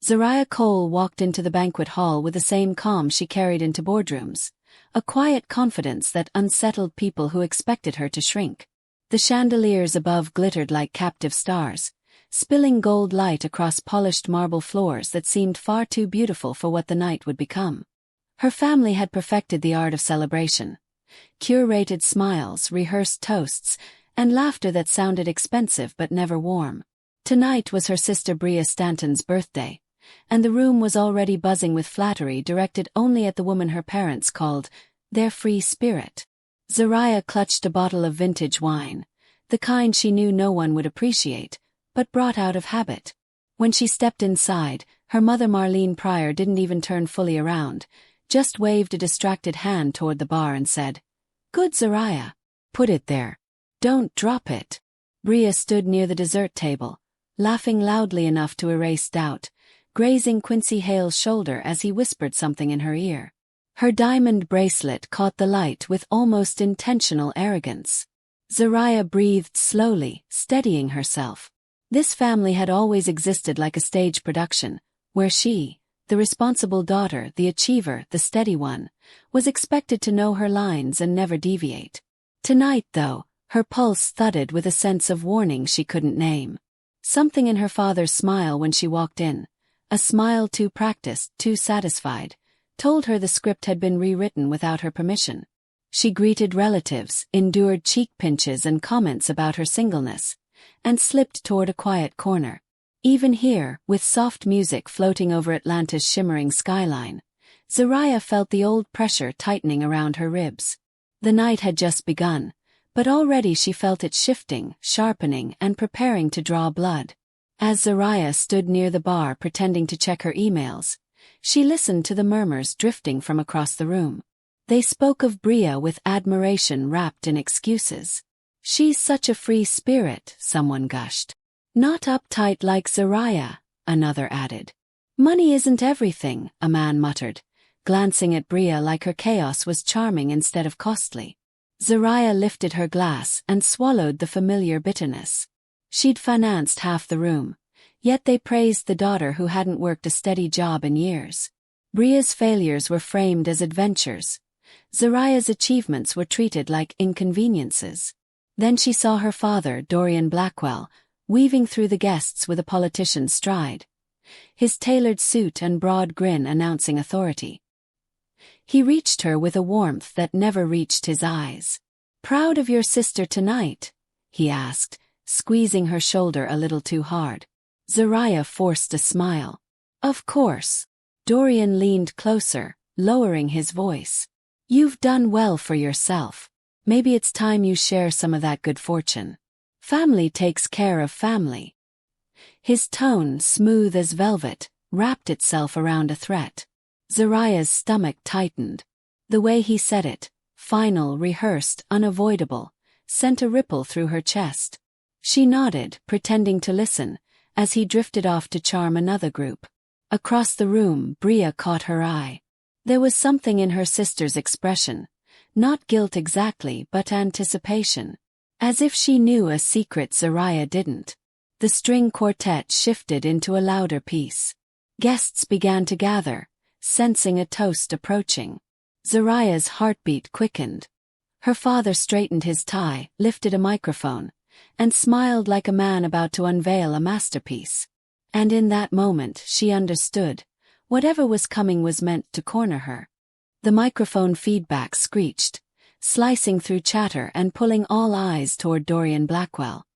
Zariah Cole walked into the banquet hall with the same calm she carried into boardrooms, a quiet confidence that unsettled people who expected her to shrink. The chandeliers above glittered like captive stars, spilling gold light across polished marble floors that seemed far too beautiful for what the night would become. Her family had perfected the art of celebration. Curated smiles, rehearsed toasts, and laughter that sounded expensive but never warm. Tonight was her sister Bria Stanton's birthday, and the room was already buzzing with flattery directed only at the woman her parents called their free spirit. Zariah clutched a bottle of vintage wine, the kind she knew no one would appreciate, but brought out of habit. When she stepped inside, her mother Marlene Pryor didn't even turn fully around, just waved a distracted hand toward the bar and said, "Good, Zariah. Put it there. Don't drop it." Bria stood near the dessert table, laughing loudly enough to erase doubt, grazing Quincy Hale's shoulder as he whispered something in her ear. Her diamond bracelet caught the light with almost intentional arrogance. Zariah breathed slowly, steadying herself. This family had always existed like a stage production, where she, the responsible daughter, the achiever, the steady one, was expected to know her lines and never deviate. Tonight, though, her pulse thudded with a sense of warning she couldn't name. Something in her father's smile when she walked in, a smile too practiced, too satisfied, told her the script had been rewritten without her permission. She greeted relatives, endured cheek pinches and comments about her singleness, and slipped toward a quiet corner. Even here, with soft music floating over Atlanta's shimmering skyline, Zariah felt the old pressure tightening around her ribs. The night had just begun, but already she felt it shifting, sharpening, and preparing to draw blood. As Zariah stood near the bar pretending to check her emails, she listened to the murmurs drifting from across the room. They spoke of Bria with admiration wrapped in excuses. "She's such a free spirit," someone gushed. "Not uptight like Zariah," another added. "Money isn't everything," a man muttered, glancing at Bria like her chaos was charming instead of costly. Zariah lifted her glass and swallowed the familiar bitterness. She'd financed half the room, yet they praised the daughter who hadn't worked a steady job in years. Bria's failures were framed as adventures. Zariah's achievements were treated like inconveniences. Then she saw her father, Dorian Blackwell, weaving through the guests with a politician's stride, his tailored suit and broad grin announcing authority. He reached her with a warmth that never reached his eyes. "Proud of your sister tonight?" he asked, squeezing her shoulder a little too hard. Zariah forced a smile. "Of course." Dorian leaned closer, lowering his voice. "You've done well for yourself. Maybe it's time you share some of that good fortune. Family takes care of family." His tone, smooth as velvet, wrapped itself around a threat. Zariah's stomach tightened. The way he said it, final, rehearsed, unavoidable, sent a ripple through her chest. She nodded, pretending to listen, as he drifted off to charm another group. Across the room, Bria caught her eye. There was something in her sister's expression, not guilt exactly but anticipation. As if she knew a secret Zariah didn't. The string quartet shifted into a louder piece. Guests began to gather, sensing a toast approaching. Zariah's heartbeat quickened. Her father straightened his tie, lifted a microphone, and smiled like a man about to unveil a masterpiece. And in that moment she understood. Whatever was coming was meant to corner her. The microphone feedback screeched, slicing through chatter and pulling all eyes toward Dorian Blackwell.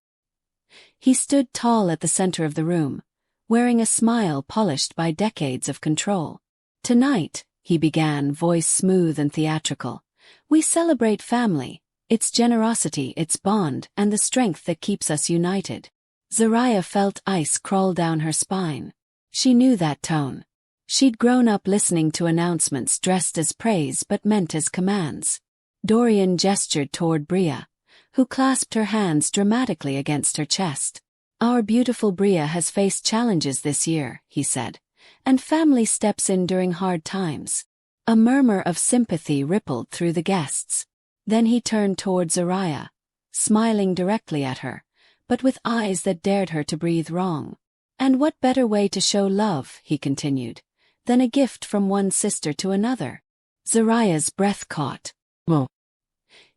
He stood tall at the center of the room, wearing a smile polished by decades of control. "Tonight," he began, voice smooth and theatrical, "we celebrate family, its generosity, its bond, and the strength that keeps us united." Zariah felt ice crawl down her spine. She knew that tone. She'd grown up listening to announcements dressed as praise but meant as commands. Dorian gestured toward Bria, who clasped her hands dramatically against her chest. "Our beautiful Bria has faced challenges this year," he said, "and family steps in during hard times." A murmur of sympathy rippled through the guests. Then he turned toward Zariah, smiling directly at her, but with eyes that dared her to breathe wrong. And what better way to show love, he continued, than a gift from one sister to another? Zariah's breath caught. Well,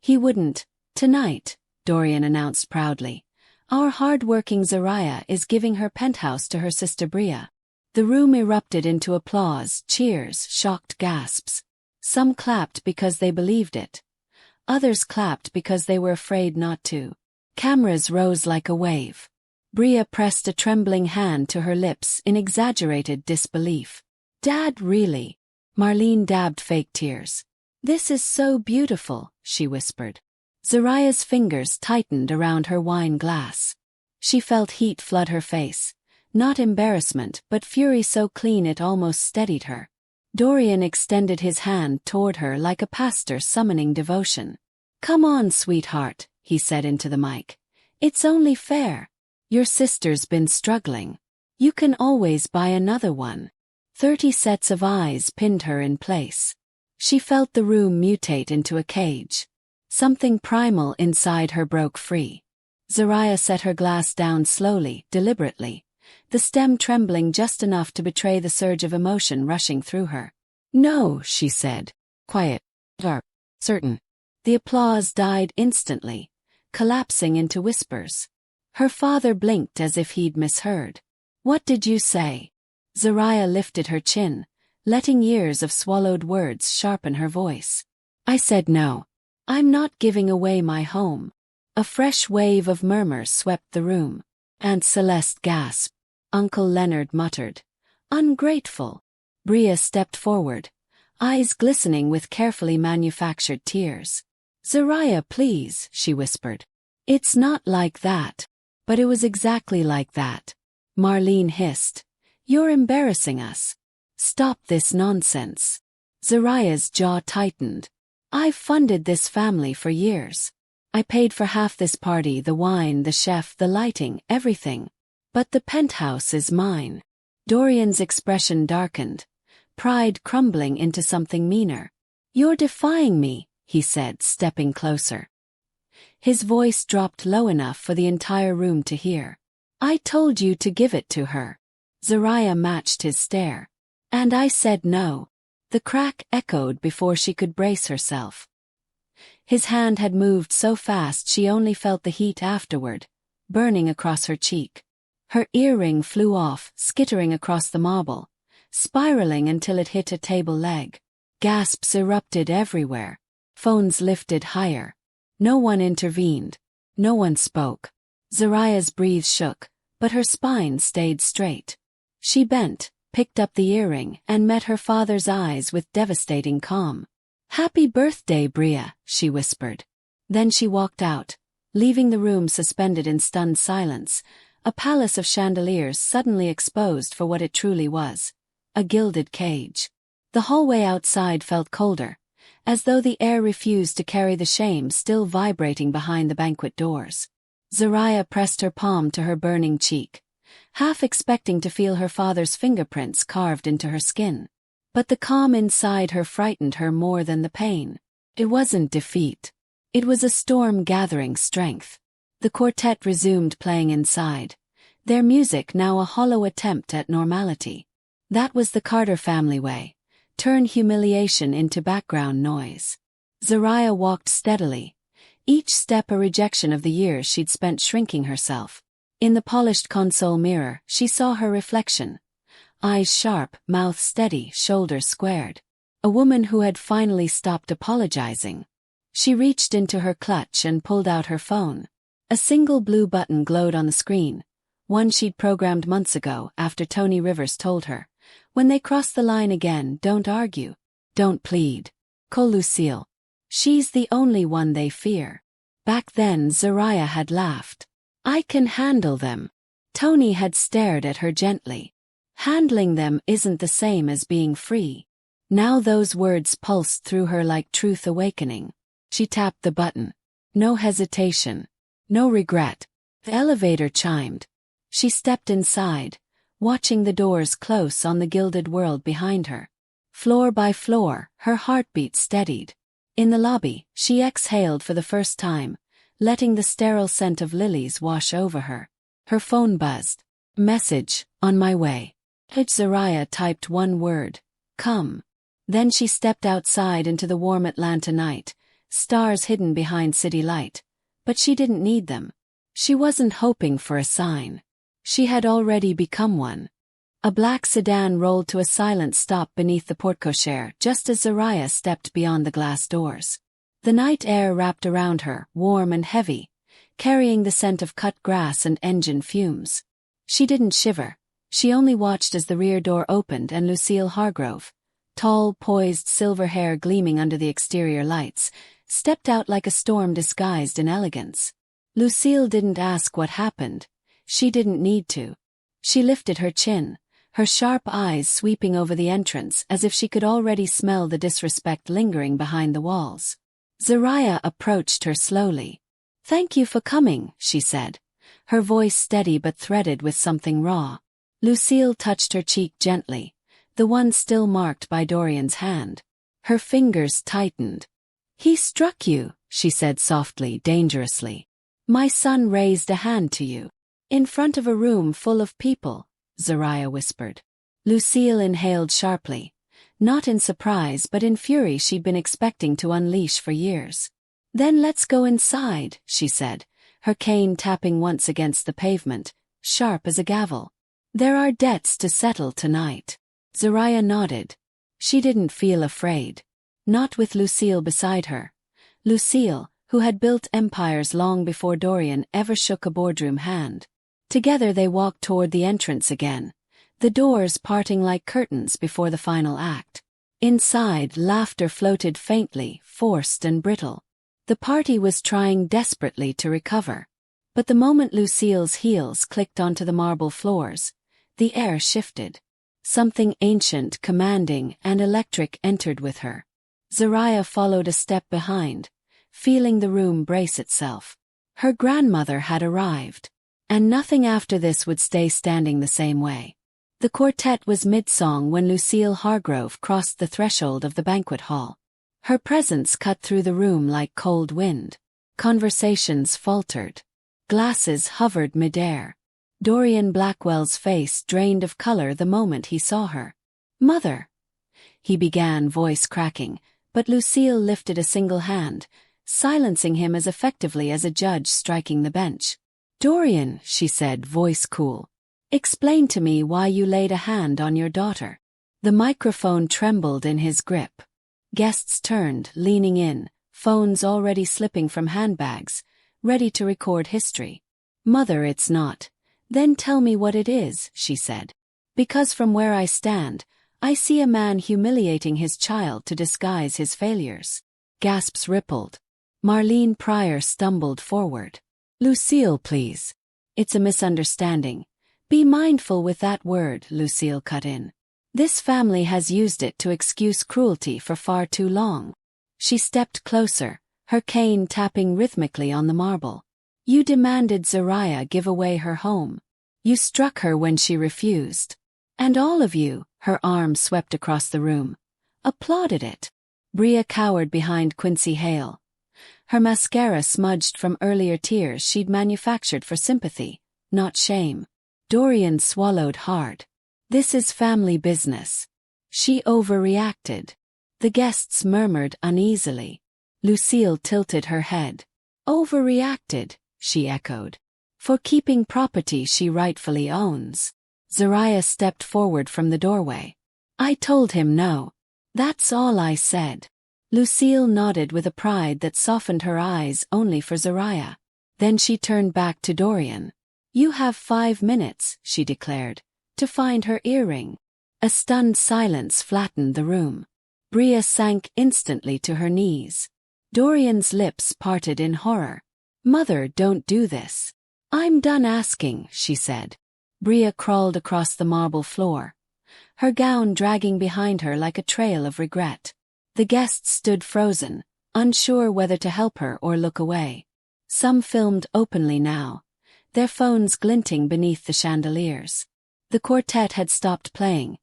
He wouldn't. Tonight, Dorian announced proudly. Our hard-working Zariah is giving her penthouse to her sister Bria. The room erupted into applause, cheers, shocked gasps. Some clapped because they believed it. Others clapped because they were afraid not to. Cameras rose like a wave. Bria pressed a trembling hand to her lips in exaggerated disbelief. Dad, really? Marlene dabbed fake tears. This is so beautiful, she whispered. Zariah's fingers tightened around her wine glass. She felt heat flood her face. Not embarrassment, but fury so clean it almost steadied her. Dorian extended his hand toward her like a pastor summoning devotion. Come on, sweetheart, he said into the mic. It's only fair. Your sister's been struggling. You can always buy another one. 30 sets of eyes pinned her in place. She felt the room mutate into a cage. Something primal inside her broke free. Zariah set her glass down slowly, deliberately, the stem trembling just enough to betray the surge of emotion rushing through her. No, she said. Quiet. Dark. Certain. The applause died instantly, collapsing into whispers. Her father blinked as if he'd misheard. What did you say? Zariah lifted her chin, letting years of swallowed words sharpen her voice. I said no. I'm not giving away my home. A fresh wave of murmurs swept the room. Aunt Celeste gasped. Uncle Leonard muttered. Ungrateful. Bria stepped forward, eyes glistening with carefully manufactured tears. Zariah, please, she whispered. It's not like that. But it was exactly like that. Marlene hissed. You're embarrassing us. Stop this nonsense. Zariah's jaw tightened. I've funded this family for years. I paid for half this party, the wine, the chef, the lighting, everything. But the penthouse is mine. Dorian's expression darkened, pride crumbling into something meaner. You're defying me, he said, stepping closer. His voice dropped low enough for the entire room to hear. I told you to give it to her. Zariah matched his stare. And I said no. The crack echoed before she could brace herself. His hand had moved so fast she only felt the heat afterward, burning across her cheek. Her earring flew off, skittering across the marble, spiraling until it hit a table leg. Gasps erupted everywhere. Phones lifted higher. No one intervened. No one spoke. Zariah's breath shook, but her spine stayed straight. She bent, picked up the earring, and met her father's eyes with devastating calm. Happy birthday, Bria, she whispered. Then she walked out, leaving the room suspended in stunned silence, a palace of chandeliers suddenly exposed for what it truly was, a gilded cage. The hallway outside felt colder, as though the air refused to carry the shame still vibrating behind the banquet doors. Zariah pressed her palm to her burning cheek, half expecting to feel her father's fingerprints carved into her skin. But the calm inside her frightened her more than the pain. It wasn't defeat. It was a storm gathering strength. The quartet resumed playing inside, their music now a hollow attempt at normality. That was the Carter family way. Turn humiliation into background noise. Zariah walked steadily, each step a rejection of the years she'd spent shrinking herself. In the polished console mirror, she saw her reflection. Eyes sharp, mouth steady, shoulders squared. A woman who had finally stopped apologizing. She reached into her clutch and pulled out her phone. A single blue button glowed on the screen, one she'd programmed months ago after Tony Rivers told her. When they cross the line again, don't argue. Don't plead. Call Lucille. She's the only one they fear. Back then Zariah had laughed. I can handle them. Tony had stared at her gently. Handling them isn't the same as being free. Now those words pulsed through her like truth awakening. She tapped the button. No hesitation. No regret. The elevator chimed. She stepped inside, watching the doors close on the gilded world behind her. Floor by floor, her heartbeat steadied. In the lobby, she exhaled for the first time, letting the sterile scent of lilies wash over her. Her phone buzzed. Message, On my way. Zariah typed one word. Come. Then she stepped outside into the warm Atlanta night, stars hidden behind city light. But she didn't need them. She wasn't hoping for a sign. She had already become one. A black sedan rolled to a silent stop beneath the porte-cochere just as Zariah stepped beyond the glass doors. The night air wrapped around her, warm and heavy, carrying the scent of cut grass and engine fumes. She didn't shiver. She only watched as the rear door opened and Lucille Hargrove, tall, poised, silver hair gleaming under the exterior lights, stepped out like a storm disguised in elegance. Lucille didn't ask what happened. She didn't need to. She lifted her chin, her sharp eyes sweeping over the entrance as if she could already smell the disrespect lingering behind the walls. Zariah approached her slowly. "Thank you for coming," she said, her voice steady but threaded with something raw. Lucille touched her cheek gently, the one still marked by Dorian's hand. Her fingers tightened. "He struck you," she said softly, dangerously. "My son raised a hand to you." "In front of a room full of people," Zariah whispered. Lucille inhaled sharply, not in surprise but in fury she'd been expecting to unleash for years. "Then let's go inside," she said, her cane tapping once against the pavement, sharp as a gavel. "There are debts to settle tonight." Zariah nodded. She didn't feel afraid. Not with Lucille beside her. Lucille, who had built empires long before Dorian ever shook a boardroom hand. Together they walked toward the entrance again, the doors parting like curtains before the final act. Inside, laughter floated faintly, forced and brittle. The party was trying desperately to recover. But the moment Lucille's heels clicked onto the marble floors, the air shifted. Something ancient, commanding, and electric entered with her. Zariah followed a step behind, feeling the room brace itself. Her grandmother had arrived. And nothing after this would stay standing the same way. The quartet was mid-song when Lucille Hargrove crossed the threshold of the banquet hall. Her presence cut through the room like cold wind. Conversations faltered. Glasses hovered midair. Dorian Blackwell's face drained of color the moment he saw her. "Mother," he began, voice cracking, but Lucille lifted a single hand, silencing him as effectively as a judge striking the bench. "Dorian," she said, voice cool. "Explain to me why you laid a hand on your daughter." The microphone trembled in his grip. Guests turned, leaning in, phones already slipping from handbags, ready to record history. "Mother, it's not." "Then tell me what it is," she said. "Because from where I stand, I see a man humiliating his child to disguise his failures." Gasps rippled. Marlene Pryor stumbled forward. "Lucille, please. It's a misunderstanding. Be mindful with that word," Lucille cut in. "This family has used it to excuse cruelty for far too long." She stepped closer, her cane tapping rhythmically on the marble. "You demanded Zariah give away her home. You struck her when she refused. And all of you," her arm swept across the room, "applauded it." Bria cowered behind Quincy Hale. Her mascara smudged from earlier tears she'd manufactured for sympathy, not shame. Dorian swallowed hard. "This is family business." She overreacted. The guests murmured uneasily. Lucille tilted her head. "Overreacted," she echoed. "For keeping property she rightfully owns." Zariah stepped forward from the doorway. "I told him no. That's all I said." Lucille nodded with a pride that softened her eyes only for Zariah. Then she turned back to Dorian. "You have 5 minutes," she declared, "to find her earring." A stunned silence flattened the room. Bria sank instantly to her knees. Dorian's lips parted in horror. "Mother, don't do this." "I'm done asking," she said. Bria crawled across the marble floor, her gown dragging behind her like a trail of regret. The guests stood frozen, unsure whether to help her or look away. Some filmed openly now, their phones glinting beneath the chandeliers. The quartet had stopped playing.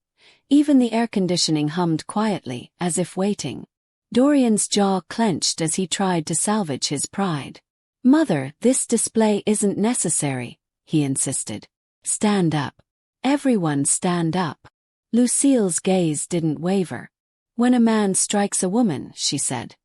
Even the air conditioning hummed quietly, as if waiting. Dorian's jaw clenched as he tried to salvage his pride. "Mother, this display isn't necessary," he insisted. "Stand up." Everyone stand up. Lucille's gaze didn't waver. When a man strikes a woman, she said,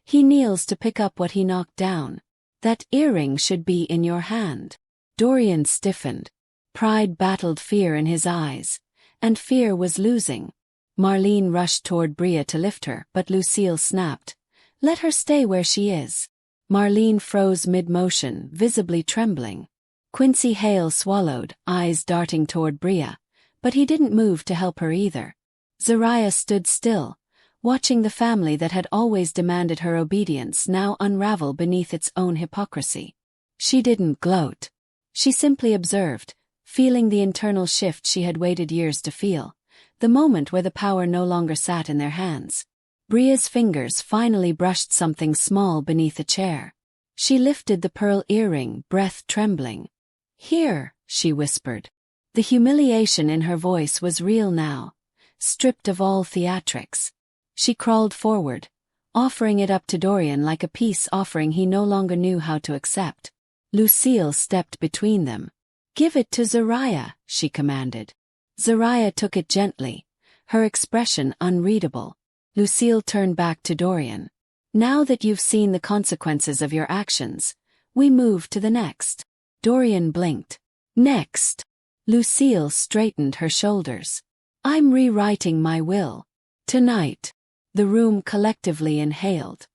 he kneels to pick up what he knocked down. That earring should be in your hand. Dorian stiffened. Pride battled fear in his eyes, and fear was losing. Marlene rushed toward Bria to lift her, but Lucille snapped. Let her stay where she is. Marlene froze mid-motion, visibly trembling. Quincy Hale swallowed, eyes darting toward Bria, but he didn't move to help her either. Zariah stood still, watching the family that had always demanded her obedience now unravel beneath its own hypocrisy. She didn't gloat. She simply observed, feeling the internal shift she had waited years to feel, the moment where the power no longer sat in their hands. Bria's fingers finally brushed something small beneath a chair. She lifted the pearl earring, breath trembling. Here, she whispered. The humiliation in her voice was real now, stripped of all theatrics. She crawled forward, offering it up to Dorian like a peace offering he no longer knew how to accept. Lucille stepped between them. Give it to Zariah, she commanded. Zariah took it gently, her expression unreadable. Lucille turned back to Dorian. Now that you've seen the consequences of your actions, we move to the next. Dorian blinked. Next. Lucille straightened her shoulders. I'm rewriting my will. Tonight. The room collectively inhaled.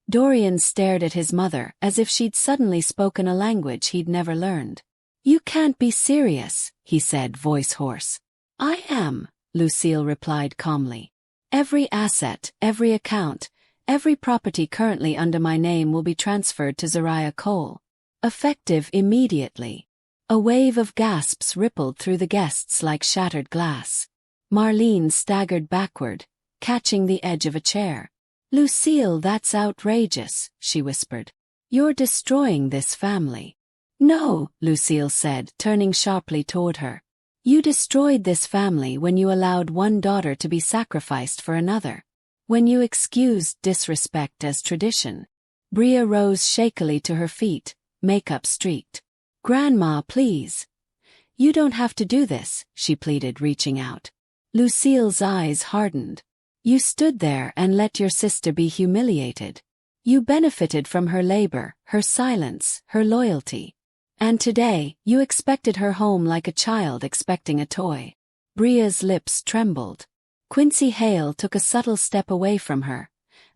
Dorian stared at his mother as if she'd suddenly spoken a language he'd never learned. You can't be serious, he said, voice hoarse. I am, Lucille replied calmly. Every asset, every account, every property currently under my name will be transferred to Zariah Cole. Effective immediately. A wave of gasps rippled through the guests like shattered glass. Marlene staggered backward, catching the edge of a chair. Lucille, that's outrageous, she whispered. You're destroying this family. No, Lucille said, turning sharply toward her. You destroyed this family when you allowed one daughter to be sacrificed for another. When you excused disrespect as tradition. Bria rose shakily to her feet, makeup streaked. Grandma, please. You don't have to do this, she pleaded, reaching out. Lucille's eyes hardened. You stood there and let your sister be humiliated. You benefited from her labor, her silence, her loyalty. And today, you expected her home like a child expecting a toy. Bria's lips trembled. Quincy Hale took a subtle step away from her,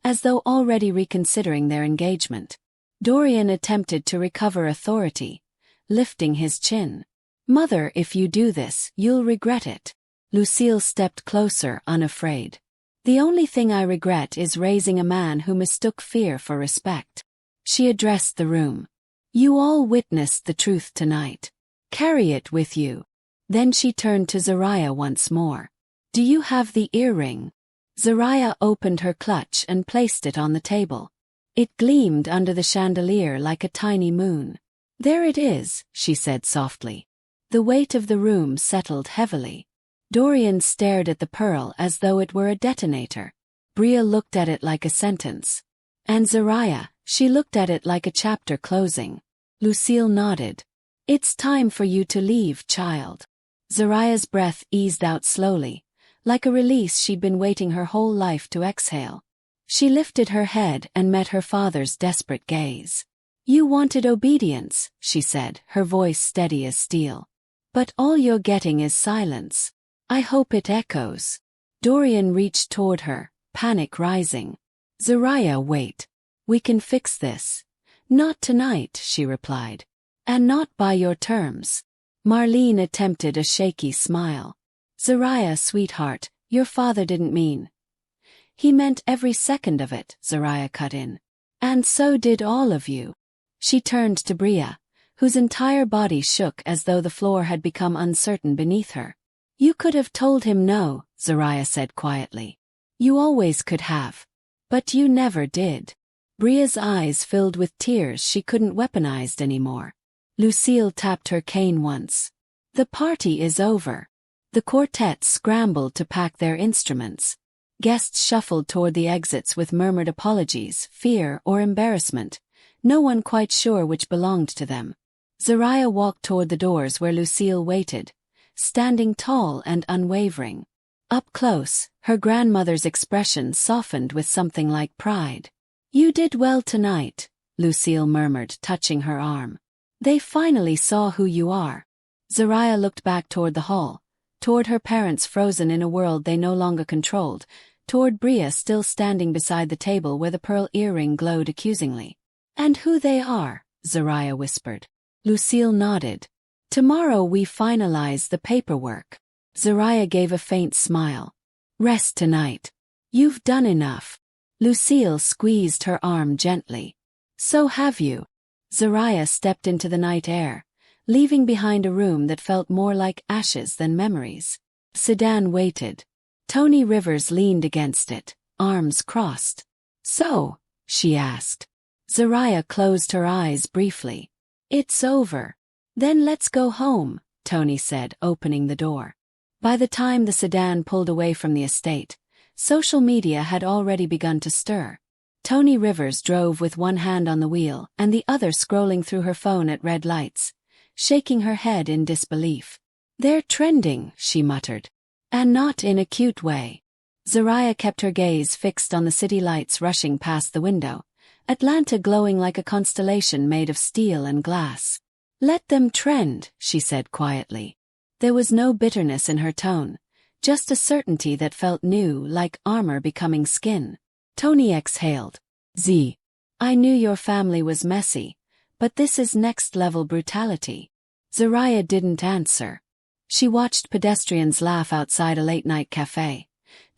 as though already reconsidering their engagement. Dorian attempted to recover authority, lifting his chin. Mother, if you do this, you'll regret it. Lucille stepped closer, unafraid. The only thing I regret is raising a man who mistook fear for respect. She addressed the room. You all witnessed the truth tonight. Carry it with you. Then she turned to Zariah once more. Do you have the earring? Zariah opened her clutch and placed it on the table. It gleamed under the chandelier like a tiny moon. There it is, she said softly. The weight of the room settled heavily. Dorian stared at the pearl as though it were a detonator. Bria looked at it like a sentence. And Zariah, she looked at it like a chapter closing. Lucille nodded. It's time for you to leave, child. Zariah's breath eased out slowly, like a release she'd been waiting her whole life to exhale. She lifted her head and met her father's desperate gaze. You wanted obedience, she said, her voice steady as steel. But all you're getting is silence. I hope it echoes. Dorian reached toward her, panic rising. Zariah, wait. We can fix this. Not tonight, she replied. And not by your terms. Marlene attempted a shaky smile. Zariah, sweetheart, your father didn't mean. He meant every second of it, Zariah cut in. And so did all of you. She turned to Bria, whose entire body shook as though the floor had become uncertain beneath her. You could have told him no, Zariah said quietly. You always could have. But you never did. Bria's eyes filled with tears she couldn't weaponize anymore. Lucille tapped her cane once. The party is over. The quartet scrambled to pack their instruments. Guests shuffled toward the exits with murmured apologies, fear, or embarrassment, no one quite sure which belonged to them. Zariah walked toward the doors where Lucille waited, standing tall and unwavering. Up close, her grandmother's expression softened with something like pride. "You did well tonight," Lucille murmured, touching her arm. "They finally saw who you are." Zariah looked back toward the hall, toward her parents frozen in a world they no longer controlled, toward Bria still standing beside the table where the pearl earring glowed accusingly. "And who they are," Zariah whispered. Lucille nodded. "Tomorrow we finalize the paperwork." Zariah gave a faint smile. "Rest tonight. You've done enough." Lucille squeezed her arm gently. "So have you." Zariah stepped into the night air, leaving behind a room that felt more like ashes than memories. Sedan waited. Tony Rivers leaned against it, arms crossed. "So?" she asked. Zariah closed her eyes briefly. "It's over." "Then let's go home," Tony said, opening the door. By the time the sedan pulled away from the estate, social media had already begun to stir. Tony Rivers drove with one hand on the wheel and the other scrolling through her phone at red lights, shaking her head in disbelief. "They're trending," she muttered. "And not in a cute way." Zariah kept her gaze fixed on the city lights rushing past the window, Atlanta glowing like a constellation made of steel and glass. "Let them trend," she said quietly. There was no bitterness in her tone, just a certainty that felt new, like armor becoming skin. Tony exhaled. I knew your family was messy, but this is next-level brutality." Zariah didn't answer. She watched pedestrians laugh outside a late-night cafe,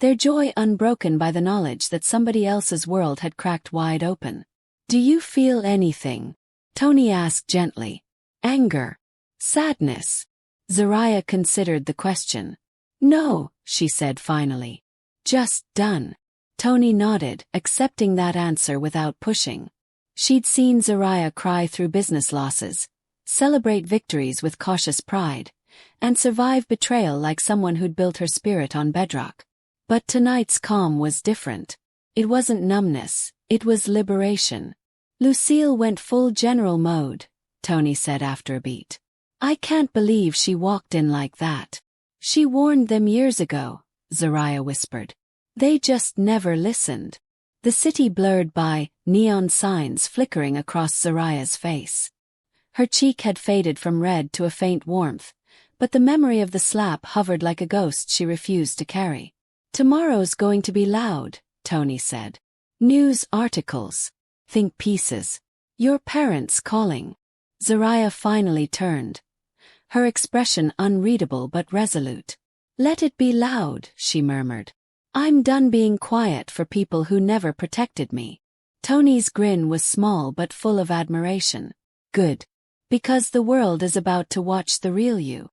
their joy unbroken by the knowledge that somebody else's world had cracked wide open. "Do you feel anything?" Tony asked gently. "Anger? Sadness?" Zariah considered the question. "No," she said finally. "Just done." Tony nodded, accepting that answer without pushing. She'd seen Zariah cry through business losses, celebrate victories with cautious pride, and survive betrayal like someone who'd built her spirit on bedrock. But tonight's calm was different. It wasn't numbness, it was liberation. "Lucille went full general mode," Tony said after a beat. "I can't believe she walked in like that." "She warned them years ago," Zariah whispered. "They just never listened." The city blurred by, neon signs flickering across Zariah's face. Her cheek had faded from red to a faint warmth, but the memory of the slap hovered like a ghost she refused to carry. "Tomorrow's going to be loud," Tony said. "News articles. Think pieces. Your parents calling." Zariah finally turned, her expression unreadable but resolute. "Let it be loud," she murmured. "I'm done being quiet for people who never protected me." Tony's grin was small but full of admiration. "Good. Because the world is about to watch the real you."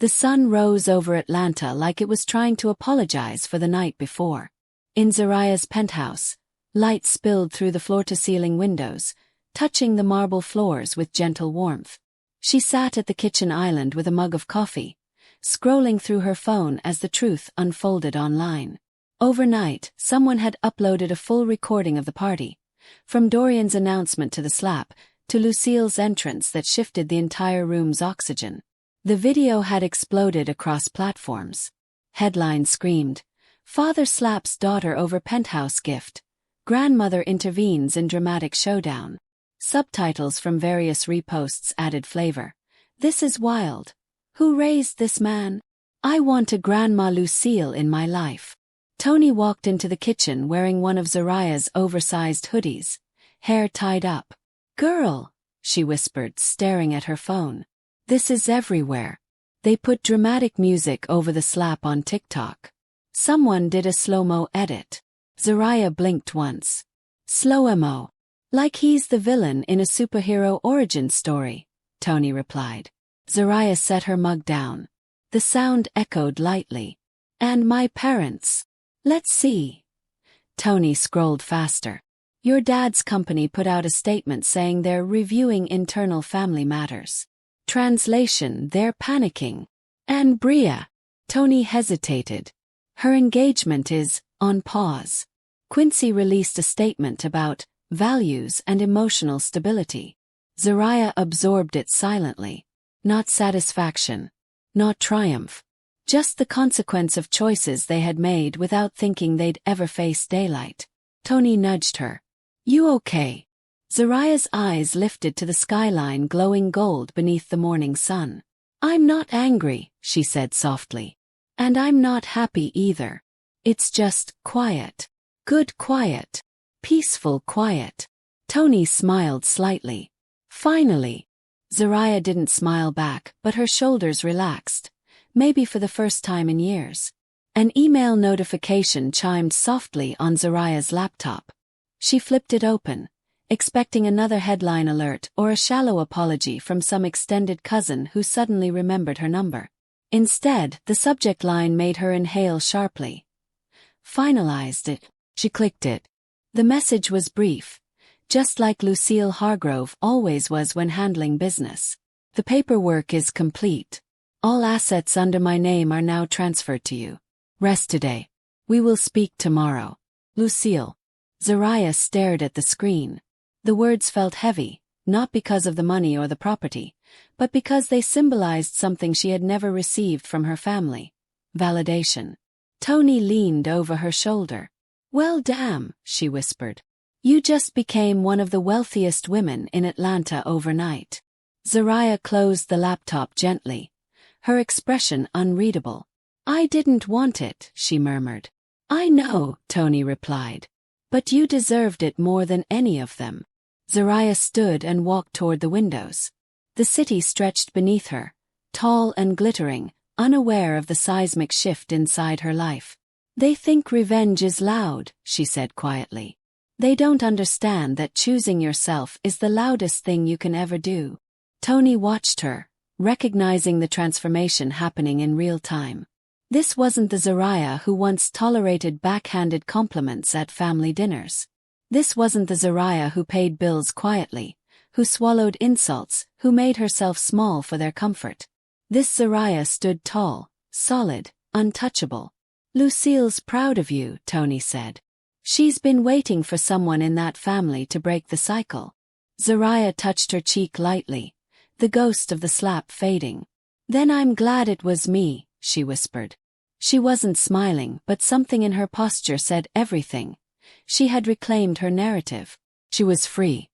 The sun rose over Atlanta like it was trying to apologize for the night before. In Zariah's penthouse, light spilled through the floor-to-ceiling windows, touching the marble floors with gentle warmth. She sat at the kitchen island with a mug of coffee, scrolling through her phone as the truth unfolded online. Overnight, someone had uploaded a full recording of the party, from Dorian's announcement to the slap, to Lucille's entrance that shifted the entire room's oxygen. The video had exploded across platforms. Headlines screamed, "Father slaps daughter over penthouse gift. Grandmother intervenes in dramatic showdown." Subtitles from various reposts added flavor. "This is wild. Who raised this man? I want a Grandma Lucille in my life." Tony walked into the kitchen wearing one of Zariah's oversized hoodies, hair tied up. "Girl," she whispered, staring at her phone. "This is everywhere." They put dramatic music over the slap on TikTok. Someone did a slow-mo edit. Zariah blinked once. "Slow-mo. Like he's the villain in a superhero origin story," Tony replied. Zariah set her mug down. The sound echoed lightly. "And my parents. Let's see." Tony scrolled faster. "Your dad's company put out a statement saying they're reviewing internal family matters." Translation: "They're panicking." "And Bria." Tony hesitated. "Her engagement is on pause." Quincy released a statement about values and emotional stability. Zariah absorbed it silently. Not satisfaction. not triumph. Just the consequence of choices they had made without thinking they'd ever face daylight. Tony nudged her. You okay? Zariah's eyes lifted to the skyline glowing gold beneath the morning sun. I'm not angry, she said softly. And I'm not happy either. It's just quiet. Good quiet. Peaceful quiet. Tony smiled slightly. Finally. Zariah didn't smile back, but her shoulders relaxed, maybe for the first time in years. An email notification chimed softly on Zariah's laptop. She flipped it open, expecting another headline alert or a shallow apology from some extended cousin who suddenly remembered her number. Instead, the subject line made her inhale sharply. Finalized it. She clicked it. The message was brief, just like Lucille Hargrove always was when handling business. The paperwork is complete. All assets under my name are now transferred to you. Rest today. We will speak tomorrow. Lucille. Zariah stared at the screen. The words felt heavy, not because of the money or the property, but because they symbolized something she had never received from her family. Validation. Tony leaned over her shoulder. Well, damn, she whispered. You just became one of the wealthiest women in Atlanta overnight. Zariah closed the laptop gently, her expression unreadable. I didn't want it, she murmured. I know, Tony replied. But you deserved it more than any of them. Zariah stood and walked toward the windows. The city stretched beneath her, tall and glittering, unaware of the seismic shift inside her life. They think revenge is loud, she said quietly. They don't understand that choosing yourself is the loudest thing you can ever do. Tony watched her, recognizing the transformation happening in real time. This wasn't the Zariah who once tolerated backhanded compliments at family dinners. This wasn't the Zariah who paid bills quietly, who swallowed insults, who made herself small for their comfort. This Zariah stood tall, solid, untouchable. Lucille's proud of you, Tony said. She's been waiting for someone in that family to break the cycle. Zariah touched her cheek lightly, the ghost of the slap fading. Then I'm glad it was me, she whispered. She wasn't smiling, but something in her posture said everything. She had reclaimed her narrative. She was free.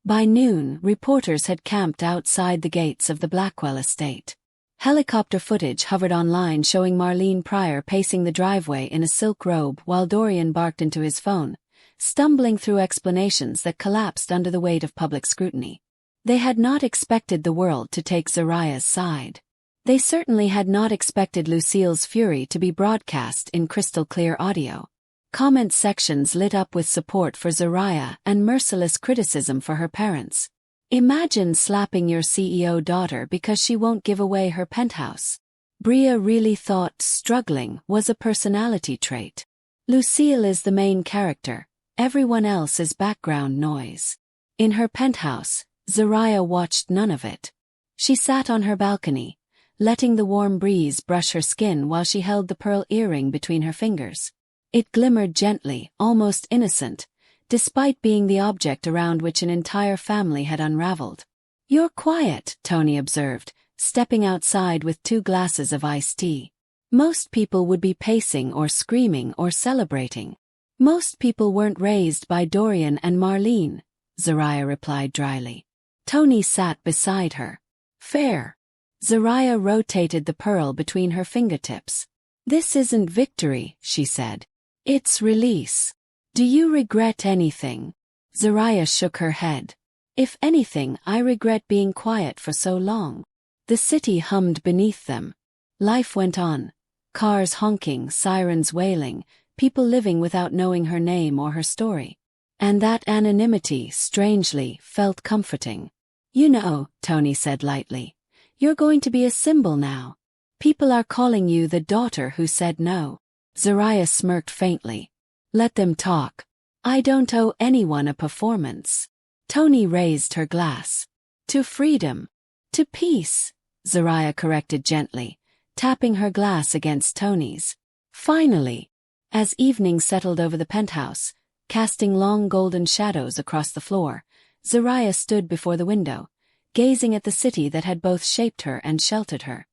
By noon, reporters had camped outside the gates of the Blackwell estate. Helicopter footage hovered online showing Marlene Pryor pacing the driveway in a silk robe while Dorian barked into his phone, stumbling through explanations that collapsed under the weight of public scrutiny. They had not expected the world to take Zariah's side. They certainly had not expected Lucille's fury to be broadcast in crystal-clear audio. Comment sections lit up with support for Zariah and merciless criticism for her parents. Imagine slapping your CEO daughter because she won't give away her penthouse. Bria really thought struggling was a personality trait. Lucille is the main character, everyone else is background noise. In her penthouse, Zariah watched none of it. She sat on her balcony, letting the warm breeze brush her skin while she held the pearl earring between her fingers. It glimmered gently, almost innocent, despite being the object around which an entire family had unraveled. You're quiet, Tony observed, stepping outside with 2 glasses of iced tea. Most people would be pacing or screaming or celebrating. Most people weren't raised by Dorian and Marlene, Zariah replied dryly. Tony sat beside her. Fair. Zariah rotated the pearl between her fingertips. This isn't victory, she said. It's release. Do you regret anything? Zariah shook her head. If anything, I regret being quiet for so long. The city hummed beneath them. Life went on. Cars honking, sirens wailing, people living without knowing her name or her story. And that anonymity, strangely, felt comforting. You know, Tony said lightly, you're going to be a symbol now. People are calling you the daughter who said no. Zariah smirked faintly. Let them talk. I don't owe anyone a performance. Tony raised her glass. To freedom. To peace, Zariah corrected gently, tapping her glass against Tony's. Finally. As evening settled over the penthouse, casting long golden shadows across the floor, Zariah stood before the window, gazing at the city that had both shaped her and sheltered her.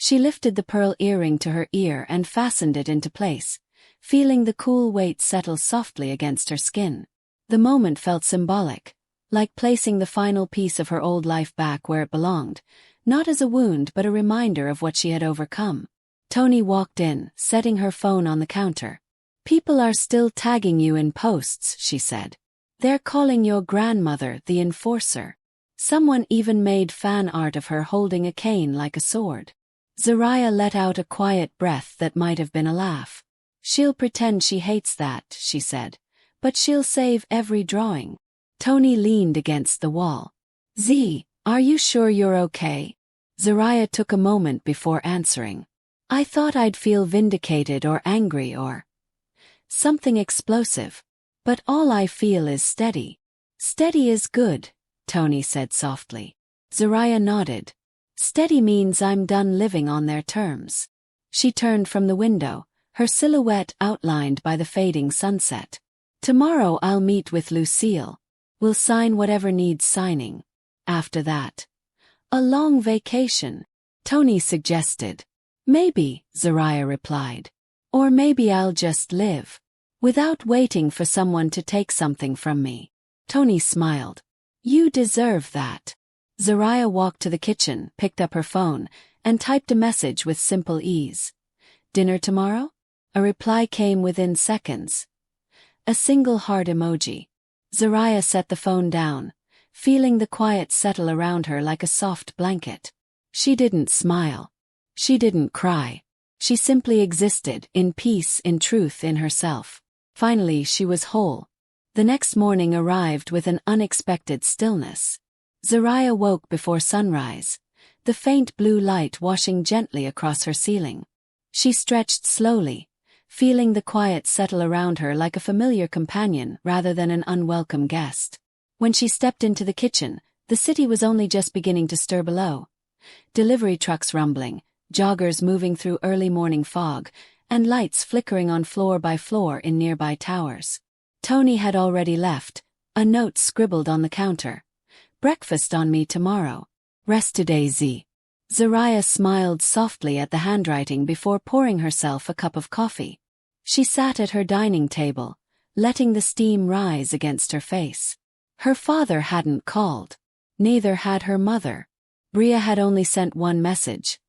She lifted the pearl earring to her ear and fastened it into place, feeling the cool weight settle softly against her skin. The moment felt symbolic, like placing the final piece of her old life back where it belonged, not as a wound but a reminder of what she had overcome. Tony walked in, setting her phone on the counter. "People are still tagging you in posts," she said. "They're calling your grandmother the enforcer. Someone even made fan art of her holding a cane like a sword." Zariah let out a quiet breath that might have been a laugh. "She'll pretend she hates that," she said, "but she'll save every drawing." Tony leaned against the wall. "Z, are you sure you're okay?" Zariah took a moment before answering. "I thought I'd feel vindicated or angry or something explosive. But all I feel is steady." "Steady is good," Tony said softly. Zariah nodded. "Steady means I'm done living on their terms." She turned from the window, her silhouette outlined by the fading sunset. "Tomorrow I'll meet with Lucille. We'll sign whatever needs signing. After that, a long vacation," Tony suggested. "Maybe," Zariah replied. "Or maybe I'll just live, without waiting for someone to take something from me." Tony smiled. "You deserve that." Zariah walked to the kitchen, picked up her phone, and typed a message with simple ease. "Dinner tomorrow?" A reply came within seconds. A single heart emoji. Zariah set the phone down, feeling the quiet settle around her like a soft blanket. She didn't smile. She didn't cry. She simply existed, in peace, in truth, in herself. Finally, she was whole. The next morning arrived with an unexpected stillness. Zariah woke before sunrise, the faint blue light washing gently across her ceiling. She stretched slowly, feeling the quiet settle around her like a familiar companion rather than an unwelcome guest. When she stepped into the kitchen, the city was only just beginning to stir below. Delivery trucks rumbling, joggers moving through early morning fog, and lights flickering on floor by floor in nearby towers. Tony had already left, a note scribbled on the counter. "Breakfast on me tomorrow. Rest today, Z." Zariah smiled softly at the handwriting before pouring herself a cup of coffee. She sat at her dining table, letting the steam rise against her face. Her father hadn't called. Neither had her mother. Bria had only sent one message.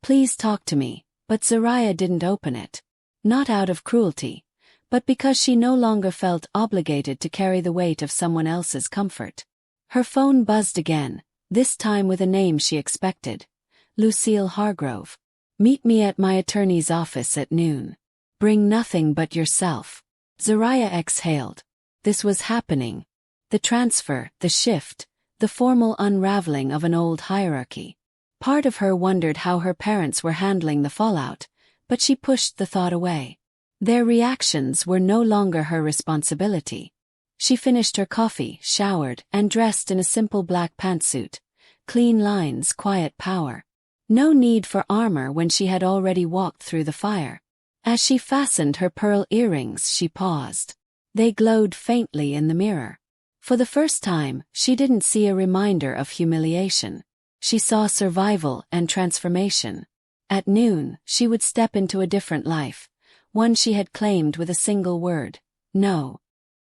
"Please talk to me," but Zariah didn't open it. Not out of cruelty, but because she no longer felt obligated to carry the weight of someone else's comfort. Her phone buzzed again, this time with a name she expected. Lucille Hargrove. "Meet me at my attorney's office at noon. Bring nothing but yourself." Zariah exhaled. This was happening. The transfer, the shift, the formal unraveling of an old hierarchy. Part of her wondered how her parents were handling the fallout, but she pushed the thought away. Their reactions were no longer her responsibility. She finished her coffee, showered, and dressed in a simple black pantsuit. Clean lines, quiet power. No need for armor when she had already walked through the fire. As she fastened her pearl earrings, she paused. They glowed faintly in the mirror. For the first time, she didn't see a reminder of humiliation. She saw survival and transformation. At noon, she would step into a different life, one she had claimed with a single word: no.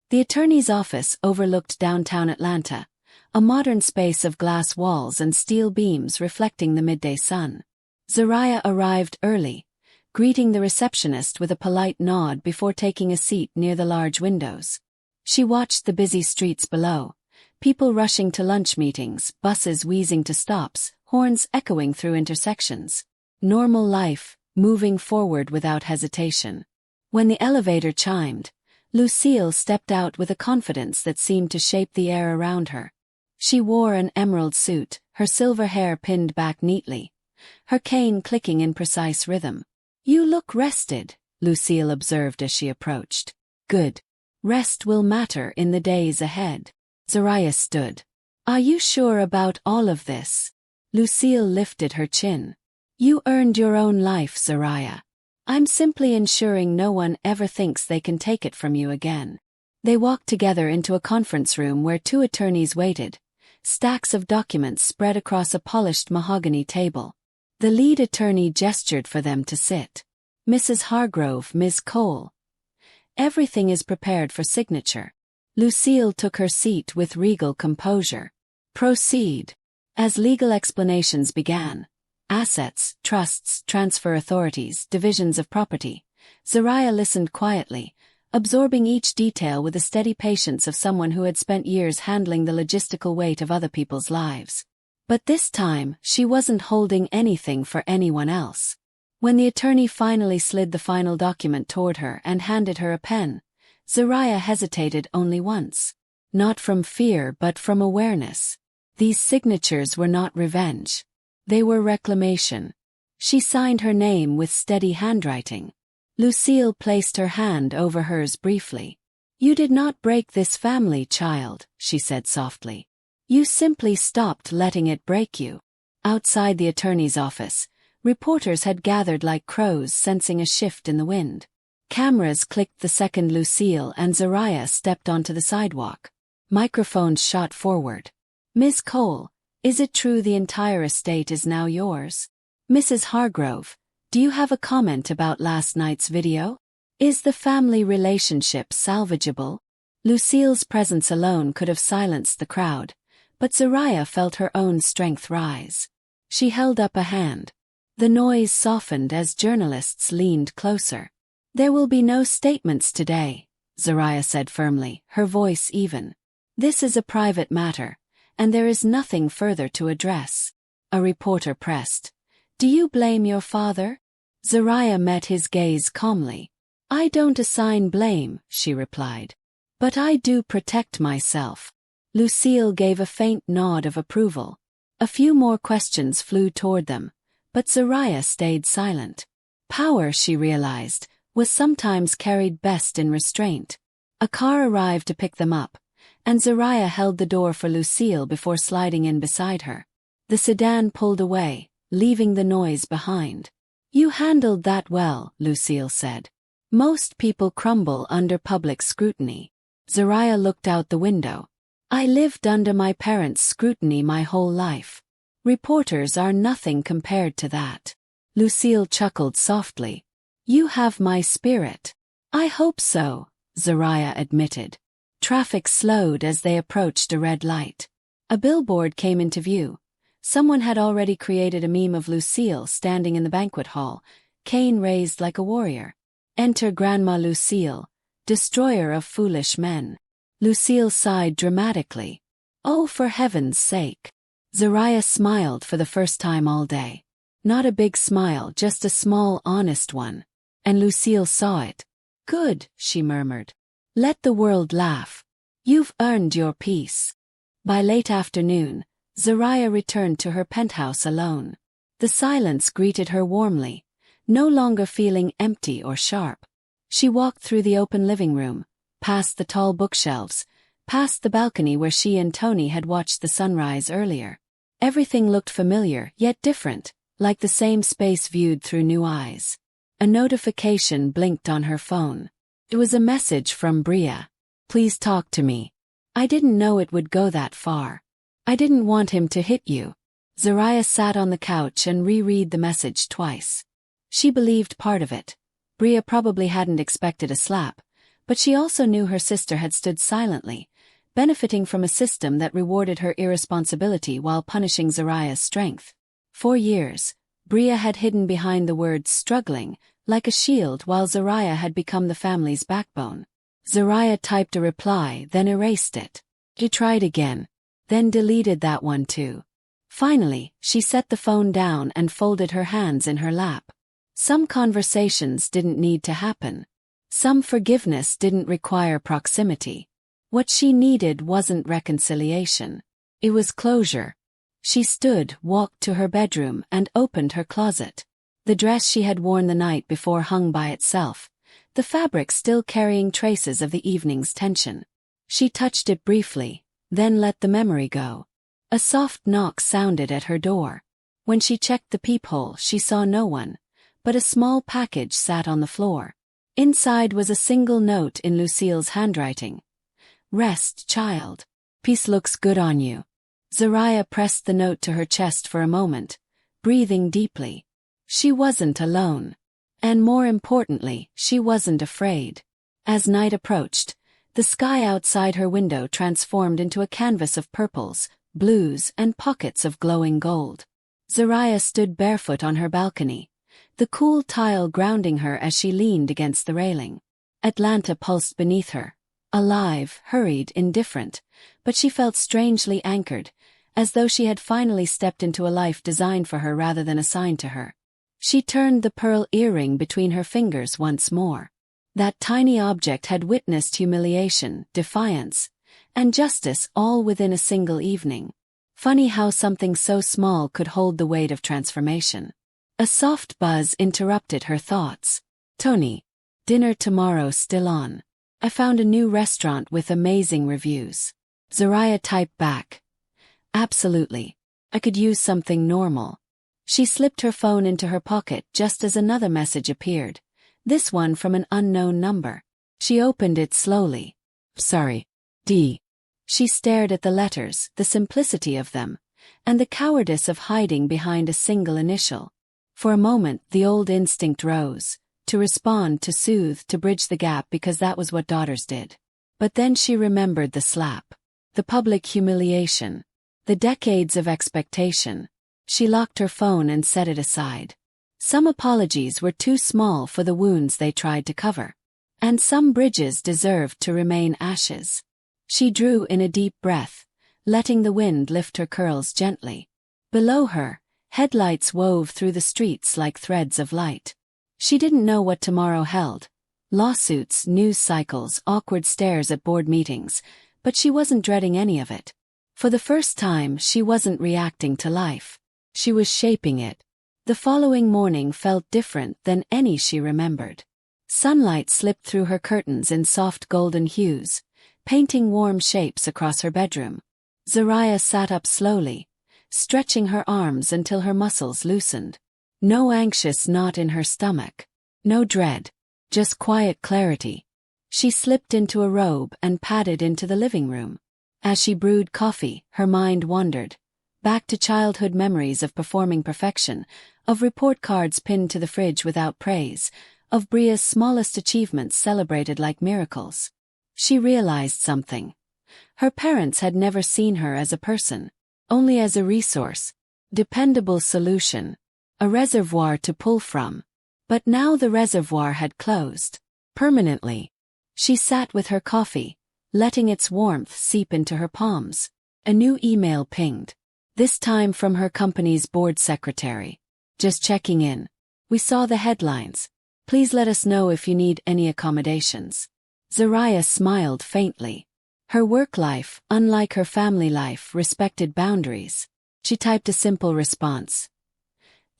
The attorney's office overlooked downtown Atlanta, a modern space of glass walls and steel beams reflecting the midday sun. Zariah arrived early, greeting the receptionist with a polite nod before taking a seat near the large windows. She watched the busy streets below, people rushing to lunch meetings, buses wheezing to stops, horns echoing through intersections. Normal life, moving forward without hesitation. When the elevator chimed, Lucille stepped out with a confidence that seemed to shape the air around her. She wore an emerald suit, her silver hair pinned back neatly, her cane clicking in precise rhythm. "You look rested," Lucille observed as she approached. "Good. Rest will matter in the days ahead." Zariah stood. "Are you sure about all of this?" Lucille lifted her chin. "You earned your own life, Zariah. I'm simply ensuring no one ever thinks they can take it from you again." They walked together into a conference room where two attorneys waited, stacks of documents spread across a polished mahogany table. The lead attorney gestured for them to sit. Mrs. Hargrove, Ms. Cole. Everything is prepared for signature. Lucille took her seat with regal composure. Proceed. As legal explanations began, assets, trusts, transfer authorities, divisions of property, Zariah listened quietly, absorbing each detail with the steady patience of someone who had spent years handling the logistical weight of other people's lives. But this time, she wasn't holding anything for anyone else. When the attorney finally slid the final document toward her and handed her a pen, Zariah hesitated only once. Not from fear but from awareness. These signatures were not revenge. They were reclamation. She signed her name with steady handwriting. Lucille placed her hand over hers briefly. "You did not break this family, child," she said softly. "You simply stopped letting it break you." Outside the attorney's office, reporters had gathered like crows sensing a shift in the wind. Cameras clicked the second Lucille and Zariah stepped onto the sidewalk. Microphones shot forward. "Ms. Cole, is it true the entire estate is now yours? Mrs. Hargrove, do you have a comment about last night's video? Is the family relationship salvageable?" Lucille's presence alone could have silenced the crowd, but Zariah felt her own strength rise. She held up a hand. The noise softened as journalists leaned closer. "There will be no statements today," Zariah said firmly, her voice even. "This is a private matter, and there is nothing further to address." A reporter pressed. "Do you blame your father?" Zariah met his gaze calmly. "I don't assign blame," she replied. "But I do protect myself." Lucille gave a faint nod of approval. A few more questions flew toward them, but Zariah stayed silent. Power, she realized, was sometimes carried best in restraint. A car arrived to pick them up, and Zariah held the door for Lucille before sliding in beside her. The sedan pulled away, leaving the noise behind. "You handled that well," Lucille said. "Most people crumble under public scrutiny." Zariah looked out the window. "I lived under my parents' scrutiny my whole life. Reporters are nothing compared to that." Lucille chuckled softly. "You have my spirit." "I hope so," Zariah admitted. Traffic slowed as they approached a red light. A billboard came into view. Someone had already created a meme of Lucille standing in the banquet hall, cane raised like a warrior. "Enter Grandma Lucille, destroyer of foolish men." Lucille sighed dramatically. "Oh, for heaven's sake." Zariah smiled for the first time all day. Not a big smile, just a small, honest one. And Lucille saw it. "Good," she murmured. "Let the world laugh. You've earned your peace." By late afternoon, Zariah returned to her penthouse alone. The silence greeted her warmly, no longer feeling empty or sharp. She walked through the open living room, past the tall bookshelves, past the balcony where she and Tony had watched the sunrise earlier. Everything looked familiar, yet different, like the same space viewed through new eyes. A notification blinked on her phone. It was a message from Bria. "Please talk to me. I didn't know it would go that far. I didn't want him to hit you." Zariah sat on the couch and reread the message twice. She believed part of it. Bria probably hadn't expected a slap, but she also knew her sister had stood silently, benefiting from a system that rewarded her irresponsibility while punishing Zariah's strength. For years, Bria had hidden behind the word struggling, like a shield, while Zariah had become the family's backbone. Zariah typed a reply, then erased it. She tried again, then deleted that one too. Finally, she set the phone down and folded her hands in her lap. Some conversations didn't need to happen. Some forgiveness didn't require proximity. What she needed wasn't reconciliation. It was closure. She stood, walked to her bedroom, and opened her closet. The dress she had worn the night before hung by itself, the fabric still carrying traces of the evening's tension. She touched it briefly, then let the memory go. A soft knock sounded at her door. When she checked the peephole, she saw no one, but a small package sat on the floor. Inside was a single note in Lucille's handwriting. "Rest, child. Peace looks good on you." Zariah pressed the note to her chest for a moment, breathing deeply. She wasn't alone. And more importantly, she wasn't afraid. As night approached, the sky outside her window transformed into a canvas of purples, blues, and pockets of glowing gold. Zariah stood barefoot on her balcony, the cool tile grounding her as she leaned against the railing. Atlanta pulsed beneath her, alive, hurried, indifferent, but she felt strangely anchored, as though she had finally stepped into a life designed for her rather than assigned to her. She turned the pearl earring between her fingers once more. That tiny object had witnessed humiliation, defiance, and justice all within a single evening. Funny how something so small could hold the weight of transformation. A soft buzz interrupted her thoughts. "Tony, dinner tomorrow still on. I found a new restaurant with amazing reviews." Zariah typed back, "Absolutely. I could use something normal." She slipped her phone into her pocket just as another message appeared, this one from an unknown number. She opened it slowly. "Sorry, D." She stared at the letters, the simplicity of them, and the cowardice of hiding behind a single initial. For a moment the old instinct rose, to respond, to soothe, to bridge the gap because that was what daughters did. But then she remembered the slap, the public humiliation, the decades of expectation. She locked her phone and set it aside. Some apologies were too small for the wounds they tried to cover. And some bridges deserved to remain ashes. She drew in a deep breath, letting the wind lift her curls gently. Below her, headlights wove through the streets like threads of light. She didn't know what tomorrow held. Lawsuits, news cycles, awkward stares at board meetings, but she wasn't dreading any of it. For the first time, she wasn't reacting to life. She was shaping it. The following morning felt different than any she remembered. Sunlight slipped through her curtains in soft golden hues, painting warm shapes across her bedroom. Zariah sat up slowly, stretching her arms until her muscles loosened. No anxious knot in her stomach. No dread. Just quiet clarity. She slipped into a robe and padded into the living room. As she brewed coffee, her mind wandered, back to childhood memories of performing perfection, of report cards pinned to the fridge without praise, of Bria's smallest achievements celebrated like miracles. She realized something. Her parents had never seen her as a person, only as a resource, dependable solution, a reservoir to pull from. But now the reservoir had closed. Permanently. She sat with her coffee, letting its warmth seep into her palms. A new email pinged. This time from her company's board secretary. "Just checking in. We saw the headlines. Please let us know if you need any accommodations." Zariah smiled faintly. Her work life, unlike her family life, respected boundaries. She typed a simple response.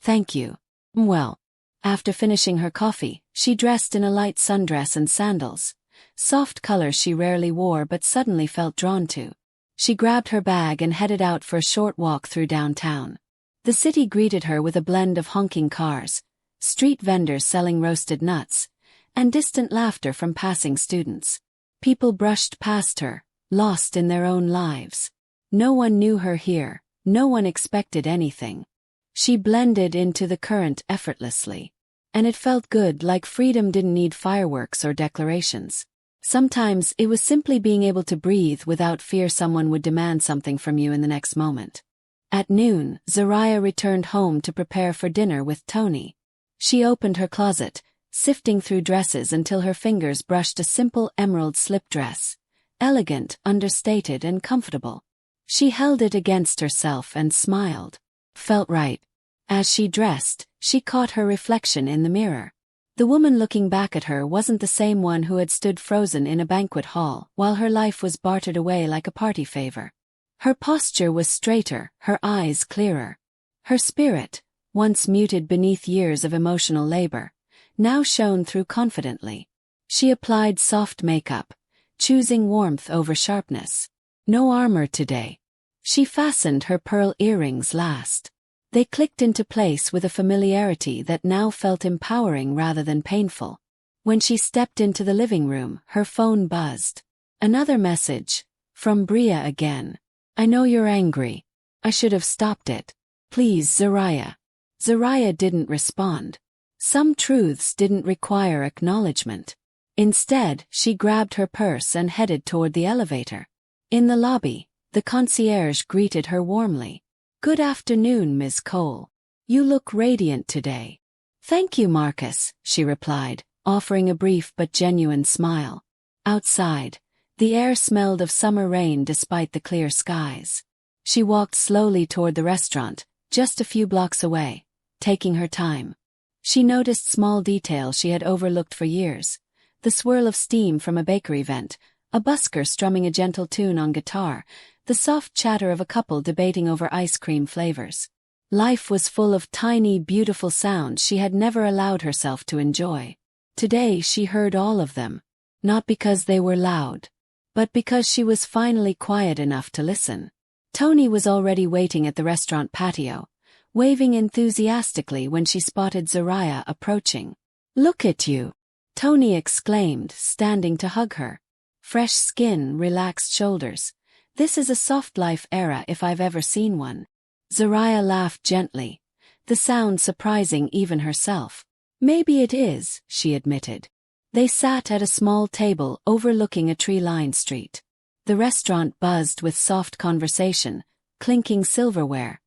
"Thank you. Well." After finishing her coffee, she dressed in a light sundress and sandals, soft colors she rarely wore but suddenly felt drawn to. She grabbed her bag and headed out for a short walk through downtown. The city greeted her with a blend of honking cars, street vendors selling roasted nuts, and distant laughter from passing students. People brushed past her, lost in their own lives. No one knew her here, no one expected anything. She blended into the current effortlessly. And it felt good, like freedom didn't need fireworks or declarations. Sometimes it was simply being able to breathe without fear someone would demand something from you in the next moment. At noon, Zariah returned home to prepare for dinner with Tony. She opened her closet, sifting through dresses until her fingers brushed a simple emerald slip dress. Elegant, understated, and comfortable. She held it against herself and smiled. Felt right. As she dressed, she caught her reflection in the mirror. The woman looking back at her wasn't the same one who had stood frozen in a banquet hall while her life was bartered away like a party favor. Her posture was straighter, her eyes clearer. Her spirit, once muted beneath years of emotional labor, now shone through confidently. She applied soft makeup, choosing warmth over sharpness. No armor today. She fastened her pearl earrings last. They clicked into place with a familiarity that now felt empowering rather than painful. When she stepped into the living room, her phone buzzed. Another message. From Bria again. "I know you're angry. I should have stopped it. Please, Zariah. Zariah didn't respond. Some truths didn't require acknowledgement. Instead, she grabbed her purse and headed toward the elevator. In the lobby, the concierge greeted her warmly. "Good afternoon, Ms. Cole. You look radiant today." "Thank you, Marcus," she replied, offering a brief but genuine smile. Outside, the air smelled of summer rain despite the clear skies. She walked slowly toward the restaurant, just a few blocks away, taking her time. She noticed small details she had overlooked for years: the swirl of steam from a bakery vent, a busker strumming a gentle tune on guitar, the soft chatter of a couple debating over ice cream flavors. Life was full of tiny, beautiful sounds she had never allowed herself to enjoy. Today she heard all of them, not because they were loud, but because she was finally quiet enough to listen. Tony was already waiting at the restaurant patio, waving enthusiastically when she spotted Zariah approaching. "Look at you!" Tony exclaimed, standing to hug her. Fresh skin, relaxed shoulders. "This is a soft life era if I've ever seen one." Zariah laughed gently, the sound surprising even herself. "Maybe it is," she admitted. They sat at a small table overlooking a tree-lined street. The restaurant buzzed with soft conversation, clinking silverware,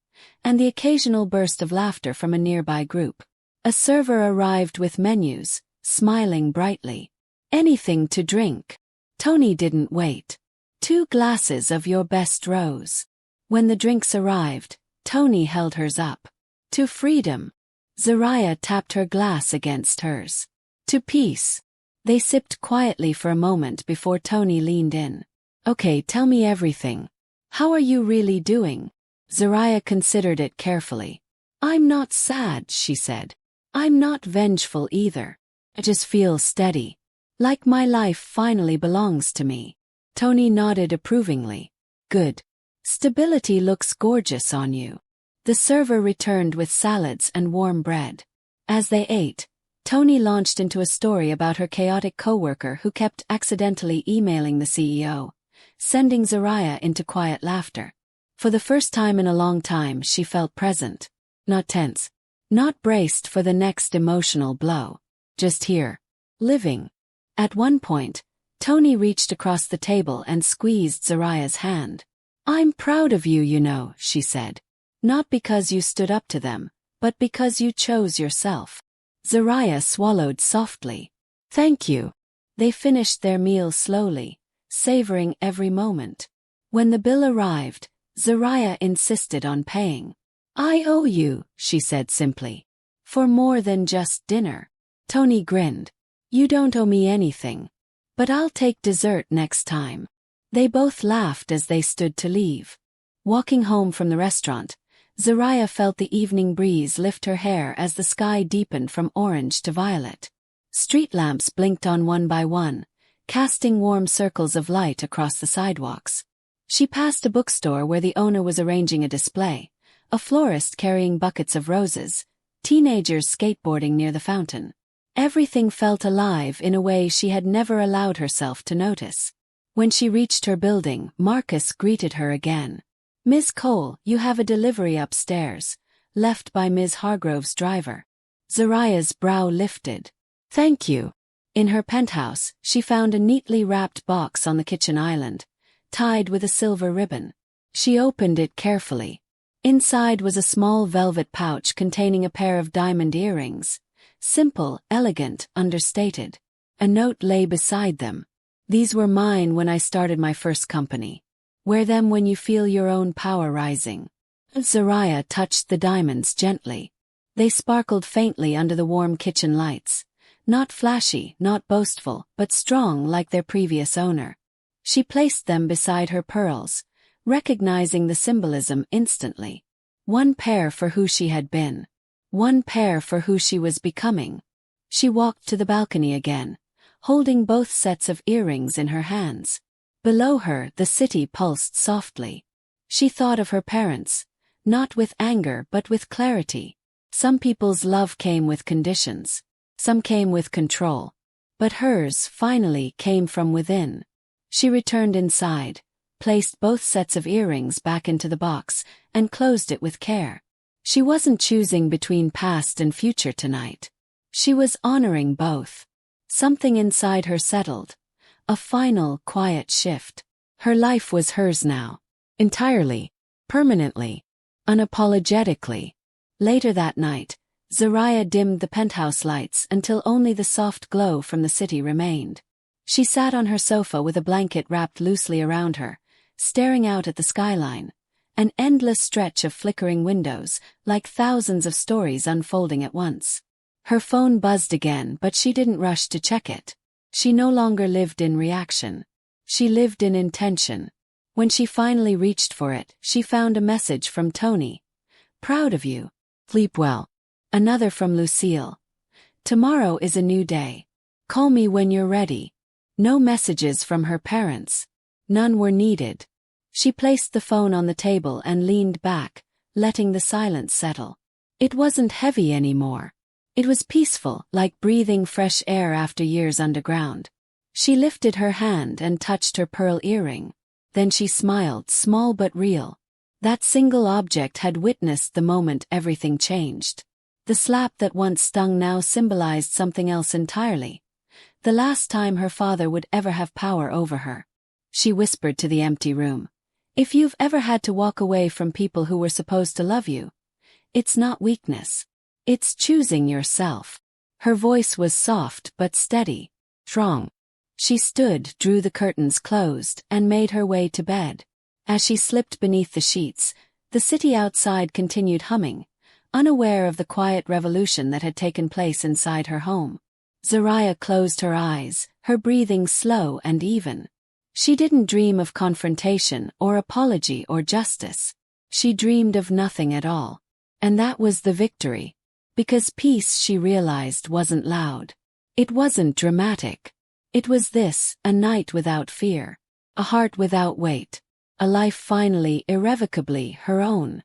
and the occasional burst of laughter from a nearby group. A server arrived with menus, smiling brightly. "Anything to drink?" Tony didn't wait. "2 glasses of your best rose." When the drinks arrived, Tony held hers up. "To freedom." Zariah tapped her glass against hers. "To peace." They sipped quietly for a moment before Tony leaned in. "Okay, tell me everything. How are you really doing?" Zariah considered it carefully. "I'm not sad," she said. "I'm not vengeful either. I just feel steady. Like my life finally belongs to me." Tony nodded approvingly. "Good. Stability looks gorgeous on you." The server returned with salads and warm bread. As they ate, Tony launched into a story about her chaotic coworker who kept accidentally emailing the CEO, sending Zariah into quiet laughter. For the first time in a long time, she felt present. Not tense. Not braced for the next emotional blow. Just here. Living. At one point, Tony reached across the table and squeezed Zariah's hand. "I'm proud of you, you know," she said. "Not because you stood up to them, but because you chose yourself." Zariah swallowed softly. "Thank you." They finished their meal slowly, savoring every moment. When the bill arrived, Zariah insisted on paying. "I owe you," she said simply. "For more than just dinner." Tony grinned. "You don't owe me anything. But I'll take dessert next time." They both laughed as they stood to leave. Walking home from the restaurant, Zariah felt the evening breeze lift her hair as the sky deepened from orange to violet. Street lamps blinked on one by one, casting warm circles of light across the sidewalks. She passed a bookstore where the owner was arranging a display, a florist carrying buckets of roses, teenagers skateboarding near the fountain. Everything felt alive in a way she had never allowed herself to notice. When she reached her building, Marcus greeted her again. "Miss Cole, you have a delivery upstairs, left by Ms. Hargrove's driver." Zariah's brow lifted. "Thank you." In her penthouse, she found a neatly wrapped box on the kitchen island, tied with a silver ribbon. She opened it carefully. Inside was a small velvet pouch containing a pair of diamond earrings. Simple, elegant, understated. A note lay beside them. "These were mine when I started my first company. Wear them when you feel your own power rising." Zariah touched the diamonds gently. They sparkled faintly under the warm kitchen lights. Not flashy, not boastful, but strong like their previous owner. She placed them beside her pearls, recognizing the symbolism instantly. One pair for who she had been. One pair for who she was becoming. She walked to the balcony again, holding both sets of earrings in her hands. Below her, the city pulsed softly. She thought of her parents, not with anger but with clarity. Some people's love came with conditions. Some came with control. But hers, finally, came from within. She returned inside, placed both sets of earrings back into the box, and closed it with care. She wasn't choosing between past and future tonight. She was honoring both. Something inside her settled. A final, quiet shift. Her life was hers now. Entirely. Permanently. Unapologetically. Later that night, Zariah dimmed the penthouse lights until only the soft glow from the city remained. She sat on her sofa with a blanket wrapped loosely around her, staring out at the skyline, an endless stretch of flickering windows, like thousands of stories unfolding at once. Her phone buzzed again, but she didn't rush to check it. She no longer lived in reaction. She lived in intention. When she finally reached for it, she found a message from Tony. "Proud of you. Sleep well." Another from Lucille. "Tomorrow is a new day. Call me when you're ready." No messages from her parents. None were needed. She placed the phone on the table and leaned back, letting the silence settle. It wasn't heavy anymore. It was peaceful, like breathing fresh air after years underground. She lifted her hand and touched her pearl earring. Then she smiled, small but real. That single object had witnessed the moment everything changed. The slap that once stung now symbolized something else entirely. The last time her father would ever have power over her. She whispered to the empty room. "If you've ever had to walk away from people who were supposed to love you, it's not weakness. It's choosing yourself." Her voice was soft but steady, strong. She stood, drew the curtains closed, and made her way to bed. As she slipped beneath the sheets, the city outside continued humming, unaware of the quiet revolution that had taken place inside her home. Zariah closed her eyes, her breathing slow and even. She didn't dream of confrontation or apology or justice. She dreamed of nothing at all. And that was the victory. Because peace, she realized, wasn't loud. It wasn't dramatic. It was this, a night without fear. A heart without weight. A life finally, irrevocably her own.